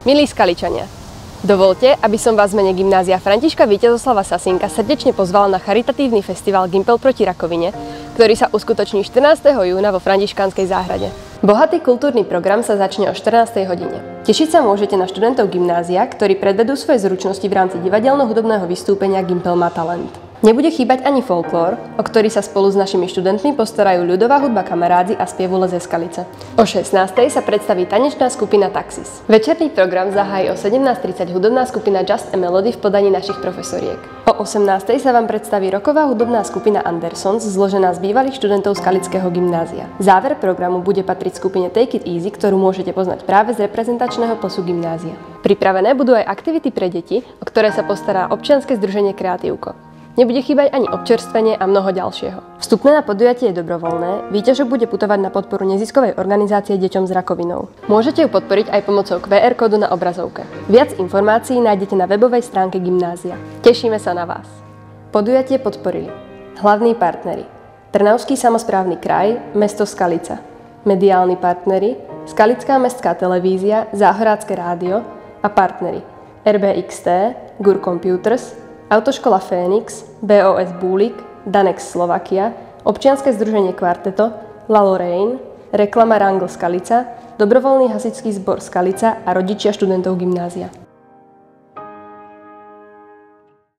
Milí Skaličania, dovolte, aby som vás v mene Gymnázia Františka Víťazoslava Sasinka srdečne pozvala na charitatívny festival Gympel proti rakovine, ktorý sa uskutoční 14. júna vo Františkánskej záhrade. Bohatý kultúrny program sa začne o 14. hodine. Tešiť sa môžete na študentov gymnázia, ktorí predvedú svoje zručnosti v rámci divadelno-hudobného vystúpenia Gympel má talent. Nebude chýbať ani folklór, o ktorý sa spolu s našimi študentmi postarajú ľudová hudba Kamarádzi a spievu ze Skalice. O 16. sa predstaví tanečná skupina Taxis. Večerný program zahájí o 17:30 hudobná skupina Just a Melody v podaní našich profesoriek. O 18. sa vám predstaví rocková hudobná skupina Andersons, zložená z bývalých študentov Skalického gymnázia. Záver programu bude patriť skupine Take It Easy, ktorú môžete poznať práve z reprezentačného posu gymnázia. Pripravené budú aj aktivity pre deti, o ktoré sa postará občianske združenie Kreatívko. Nebude chýbať ani občerstvenie a mnoho ďalšieho. Vstupné na podujatie je dobrovoľné, výťažok bude putovať na podporu neziskovej organizácie deťom s rakovinou. Môžete ju podporiť aj pomocou QR kódu na obrazovke. Viac informácií nájdete na webovej stránke gymnázia. Tešíme sa na vás. Podujatie podporili hlavní partneri: Trnavský samosprávny kraj, mesto Skalica, mediálni partneri, Skalická mestská televízia, Záhorácké rádio a partneri RBXT, GUR Computers, Autoškola Fénix, BOS Búlik, Danex Slovakia, Občianske združenie Kvarteto, La Lorraine, Reklama Rangl Skalica, Dobrovoľný hasičský zbor Skalica a rodičia študentov gymnázia.